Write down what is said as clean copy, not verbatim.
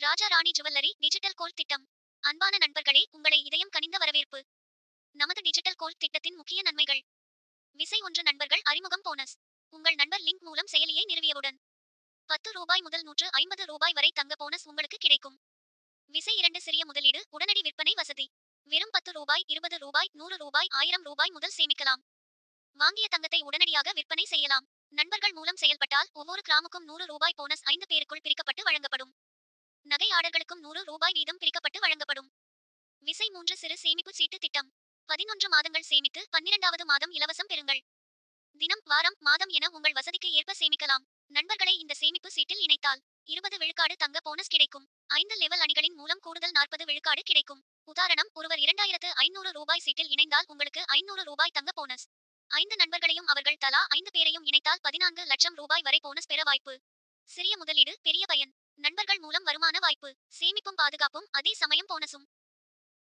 Raja Rani jewellery digital gold திட்டம். அன்பான நண்பர்களே, உங்களை இதயம் கனிந்த வரவேற்பு. நமது டிஜிட்டல் கோல்ட் திட்டத்தின் முக்கிய நன்மைகள். விசை 1 நண்பர்கள் அறிமுகம் போனஸ். உங்கள் நண்பர் லிங்க் மூலம் செயலியை நிறுவியவுடன் ரூபாய் 10 முதல் ரூபாய் 150 வரை தங்க போனஸ் உங்களுக்கு கிடைக்கும். விசை 2 சிறிய முதலீடு உடனடி விற்பனை வசதி. வெறும் ரூபாய் 10, ரூபாய் 100, ரூபாய் 1000 முதல் சேமிக்கலாம். வாங்கிய தங்கத்தை உடனடியாக விற்பனை செய்யலாம். நண்பர்கள் மூலம் செயல்பட்டால் ஒவ்வொரு கிராமுக்கும் ரூபாய் போனஸ் 5 பேருக்குள் பிரிக்கப்பட்டு வழங்கப்படும். நகை ஆர்டர்களுக்கும் ரூபாய் வீதம் பிரிக்கப்பட்டு வழங்கப்படும். விசை 3 சிறு சேமிப்பு சீட்டு திட்டம். 11 மாதங்கள் சேமித்து 12வது மாதம் இலவசம் பெறுங்கள். தினம், வாரம், மாதம் என உங்கள் வசதிக்கு ஏற்ப சேமிக்கலாம். நண்பர்களை இந்த சேமிப்பு சீட்டில் இணைத்தால் 20 விழுக்காடு தங்க போனஸ் கிடைக்கும். 5 லெவல் அணிகளின் மூலம் கூடுதல் 40 விழுக்காடு கிடைக்கும். உதாரணம், ஒருவர் 2500 ரூபாய் சீட்டில் இணைந்தால் உங்களுக்கு 500 ரூபாய் தங்க போனஸ். 5 நண்பர்களையும் அவர்கள் தலா 5 பேரையும் இணைத்தால் 14 லட்சம் ரூபாய் வரை போனஸ் பெற வாய்ப்பு. சிறிய முதலீடு பெரிய பயன். நண்பர்கள் மூலம் வருமான வாய்ப்பு. சேமிப்பும் பாதுகாப்பும் அதே சமயம் போனஸும்.